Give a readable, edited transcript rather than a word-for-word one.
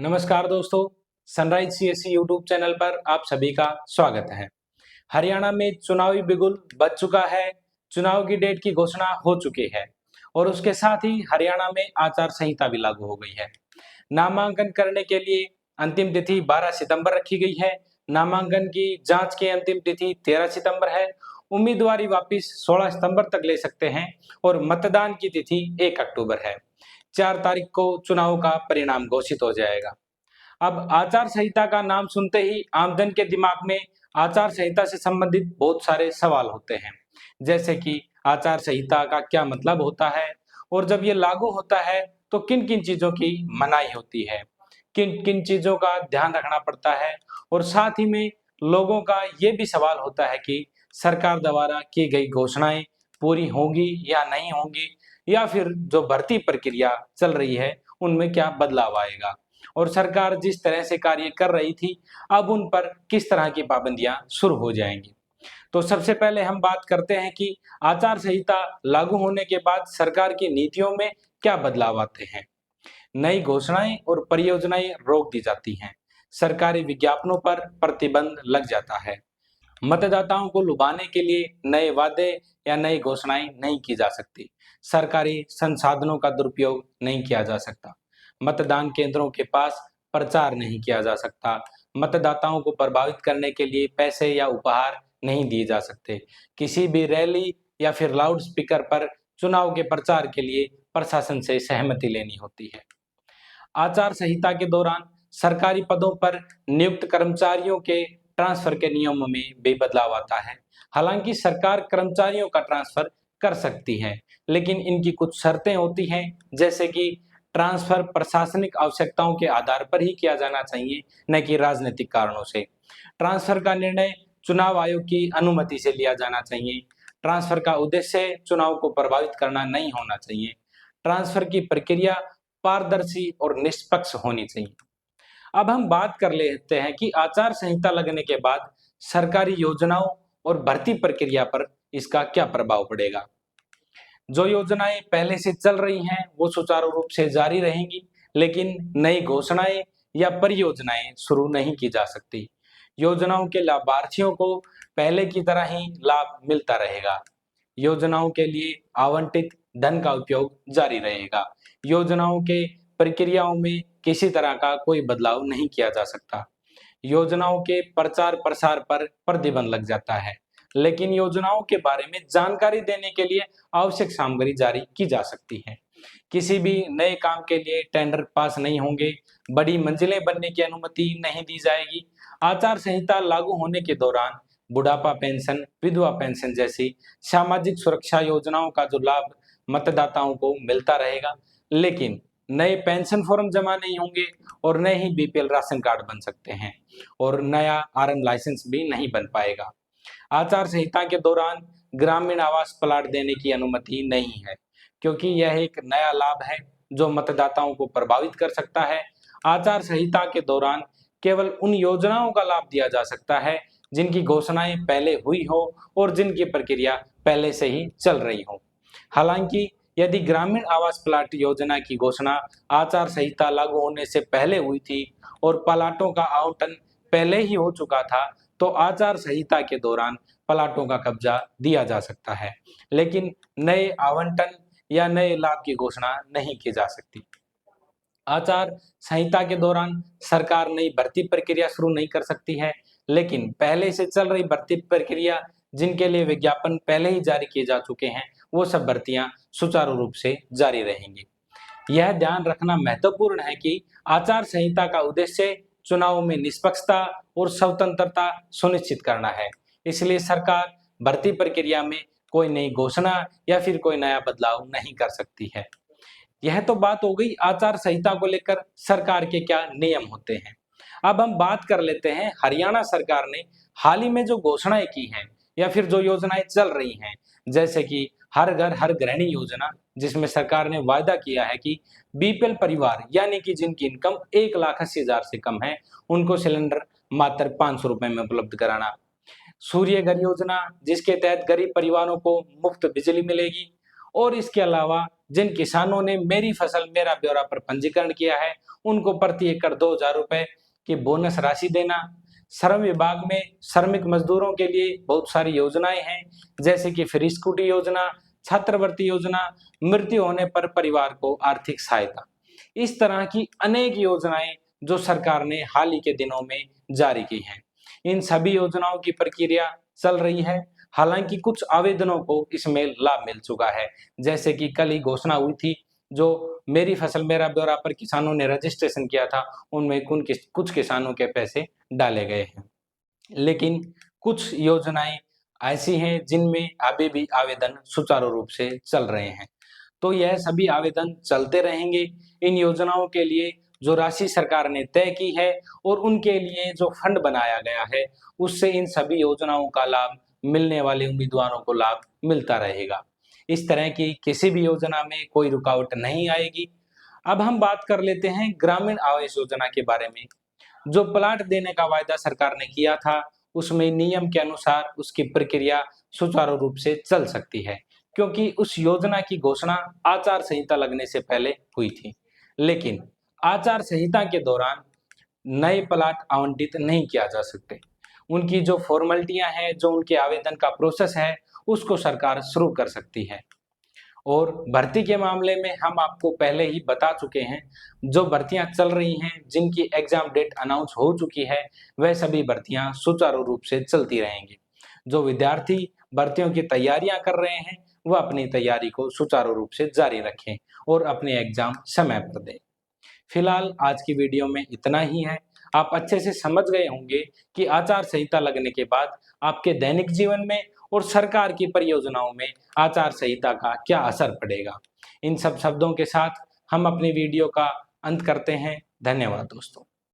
नमस्कार दोस्तों, sunrise CSC YouTube channel पर आप सभी का स्वागत है। हरियाणा में चुनावी बिगुल बज चुका है। चुनाव की डेट की घोषणा हो चुकी है और उसके साथ ही हरियाणा में आचार संहिता भी लागू हो गई है। नामांकन करने के लिए अंतिम तिथि 12 सितंबर रखी गई है। नामांकन की जांच की अंतिम तिथि 13 सितंबर है। उम्मीदवारी वापिस 16 सितंबर तक ले सकते हैं और मतदान की तिथि 1 अक्टूबर है। 4 तारीख को चुनाव का परिणाम घोषित हो जाएगा। अब आचार संहिता का नाम सुनते ही आमजन के दिमाग में आचार संहिता से संबंधित बहुत सारे सवाल होते हैं, जैसे कि आचार संहिता का क्या मतलब होता है और जब ये लागू होता है तो किन किन चीजों की मनाही होती है, किन किन चीजों का ध्यान रखना पड़ता है और साथ ही में लोगों का ये भी सवाल होता है कि सरकार द्वारा की गई घोषणाएं पूरी होंगी या नहीं होंगी, या फिर जो भर्ती प्रक्रिया चल रही है उनमें क्या बदलाव आएगा और सरकार जिस तरह से कार्य कर रही थी अब उन पर किस तरह की पाबंदियां शुरू हो जाएंगी। तो सबसे पहले हम बात करते हैं कि आचार संहिता लागू होने के बाद सरकार की नीतियों में क्या बदलाव आते हैं। नई घोषणाएं और परियोजनाएं रोक दी जाती हैं। सरकारी विज्ञापनों पर प्रतिबंध लग जाता है। मतदाताओं को लुभाने के लिए नए वादे या नई घोषणाएं नहीं की जा सकती। सरकारी संसाधनों का दुरुपयोग नहीं किया जा सकता। मतदान केंद्रों के पास प्रचार नहीं किया जा सकता। मतदाताओं को प्रभावित करने के लिए पैसे या उपहार नहीं दिए जा सकते। किसी भी रैली या फिर लाउड स्पीकर पर चुनाव के प्रचार के लिए प्रशासन से सहमति लेनी होती है। आचार संहिता के दौरान सरकारी पदों पर नियुक्त कर्मचारियों के ट्रांसफर के नियमों में भी बदलाव आता है। हालांकि सरकार कर्मचारियों का ट्रांसफर कर सकती है, लेकिन इनकी कुछ शर्तें होती हैं, जैसे कि ट्रांसफर प्रशासनिक आवश्यकताओं के आधार पर ही किया जाना चाहिए, न कि राजनीतिक कारणों से। ट्रांसफर का निर्णय चुनाव आयोग की अनुमति से लिया जाना चाहिए। ट्रांसफर का उद्देश्य चुनाव को प्रभावित करना नहीं होना चाहिए। ट्रांसफर की प्रक्रिया पारदर्शी और निष्पक्ष होनी चाहिए। अब हम बात कर लेते हैं कि आचार संहिता लगने के बाद सरकारी योजनाओं और भर्ती प्रक्रिया पर इसका क्या प्रभाव पड़ेगा। जो योजनाएं पहले से चल रही हैं वो सुचारू रूप से जारी रहेंगी, लेकिन नई घोषणाएं या परियोजनाएं शुरू नहीं की जा सकती। योजनाओं के लाभार्थियों को पहले की तरह ही लाभ मिलता रहेगा। योजनाओं के लिए आवंटित धन का उपयोग जारी रहेगा। योजनाओं के प्रक्रियाओं में किसी तरह का कोई बदलाव नहीं किया जा सकता। योजनाओं के प्रचार प्रसार पर प्रतिबंध लग जाता है, लेकिन योजनाओं के बारे में जानकारी देने के लिए आवश्यक सामग्री जारी की जा सकती है। किसी भी नए काम के लिए टेंडर पास नहीं होंगे। बड़ी मंजिलें बनने की अनुमति नहीं दी जाएगी। आचार संहिता लागू होने के दौरान बुढ़ापा पेंशन, विधवा पेंशन जैसी सामाजिक सुरक्षा योजनाओं का जो लाभ मतदाताओं को मिलता रहेगा, लेकिन नए पेंशन फॉर्म जमा नहीं होंगे और नए ही बीपीएल राशन कार्ड बन सकते हैं और नया आरएन लाइसेंस भी नहीं बन पाएगा। आचार संहिता के दौरान ग्रामीण आवास प्लाट देने की अनुमति नहीं है, क्योंकि यह एक नया लाभ है जो मतदाताओं को प्रभावित कर सकता है। आचार संहिता के दौरान केवल उन योजनाओं का लाभ दिया जा सकता है जिनकी घोषणाएं पहले हुई हो और जिनकी प्रक्रिया पहले से ही चल रही हो। हालांकि यदि ग्रामीण आवास प्लाट योजना की घोषणा आचार संहिता लागू होने से पहले हुई थी और प्लाटों का आवंटन पहले ही हो चुका था, तो आचार संहिता के दौरान प्लाटों का कब्जा दिया जा सकता है, लेकिन नए आवंटन या नए लाभ की घोषणा नहीं की जा सकती। आचार संहिता के दौरान सरकार नई भर्ती प्रक्रिया शुरू नहीं कर सकती है, लेकिन पहले से चल रही भर्ती प्रक्रिया जिनके लिए विज्ञापन पहले ही जारी किए जा चुके हैं, वो सब भर्तियां सुचारू रूप से जारी रहेंगी। यह ध्यान रखना महत्वपूर्ण है कि आचार संहिता का उद्देश्य चुनाव में निष्पक्षता और स्वतंत्रता सुनिश्चित करना है। इसलिए सरकार भर्ती प्रक्रिया में कोई नई घोषणा या फिर कोई नया बदलाव नहीं कर सकती है। यह तो बात हो गई आचार संहिता को लेकर सरकार के क्या नियम होते हैं। अब हम बात कर लेते हैं हरियाणा सरकार ने हाल ही में जो घोषणाएं की हैं या फिर जो योजनाएं चल रही हैं, जैसे कि हर घर हर गृहिणी योजना, जिसमें सरकार ने वायदा किया है कि बीपीएल परिवार यानी कि जिनकी इनकम 1,80,000 से कम है उनको सिलेंडर मात्र 500 रुपए में उपलब्ध कराना। सूर्य घर योजना, जिसके तहत गरीब परिवारों को मुफ्त बिजली मिलेगी। और इसके अलावा जिन किसानों ने मेरी फसल मेरा ब्यौरा पर पंजीकरण किया है उनको प्रति एकड़ 2,000 रुपए की बोनस राशि देना। श्रम विभाग में श्रमिक मजदूरों के लिए बहुत सारी योजनाएं हैं, जैसे कि फ्री स्कूटी योजना, छात्रवृत्ति योजना, मृत्यु होने पर परिवार को आर्थिक सहायता। इस तरह की अनेक योजनाएं जो सरकार ने हाल ही के दिनों में जारी की हैं। इन सभी योजनाओं की प्रक्रिया चल रही है। हालांकि कुछ आवेदनों को इसमें लाभ मिल चुका है, जैसे कि कल ही घोषणा हुई थी, जो मेरी फसल मेरा ब्यौरा पर किसानों ने रजिस्ट्रेशन किया था उनमें कुछ किसानों के पैसे डाले गए हैं। लेकिन कुछ योजनाएं ऐसी हैं जिनमें अभी भी आवेदन सुचारू रूप से चल रहे हैं। तो यह सभी आवेदन चलते रहेंगे। इन योजनाओं के लिए जो राशि सरकार ने तय की है और उनके लिए जो फंड बनाया गया है, उससे इन सभी योजनाओं का लाभ मिलने वाले उम्मीदवारों को लाभ मिलता रहेगा। इस तरह की किसी भी योजना में कोई रुकावट नहीं आएगी। अब हम बात कर लेते हैं ग्रामीण आवास योजना के बारे में। जो प्लाट देने का वायदा सरकार ने किया था, उसमें नियम के अनुसार उसकी प्रक्रिया सुचारू रूप से चल सकती है, क्योंकि उस योजना की घोषणा आचार संहिता लगने से पहले हुई थी। लेकिन आचार संहिता के दौरान नए प्लाट आवंटित नहीं किया जा सकते। उनकी जो फॉर्मेलिटियां हैं, जो उनके आवेदन का प्रोसेस है, उसको सरकार शुरू कर सकती है। और भर्ती के मामले में हम आपको पहले ही बता चुके हैं, जो भर्तियां चल रही हैं, जिनकी एग्जाम डेट अनाउंस हो चुकी है, वह सभी भर्तियां सुचारू रूप से चलती रहेंगी। जो विद्यार्थी भर्तियों की तैयारियां कर रहे हैं, वह अपनी तैयारी को सुचारू रूप से जारी रखें और अपने एग्जाम समय पर दें। फिलहाल आज की वीडियो में इतना ही है। आप अच्छे से समझ गए होंगे कि आचार संहिता लगने के बाद आपके दैनिक जीवन में और सरकार की परियोजनाओं में आचार संहिता का क्या असर पड़ेगा। इन सब शब्दों के साथ हम अपनी वीडियो का अंत करते हैं। धन्यवाद दोस्तों।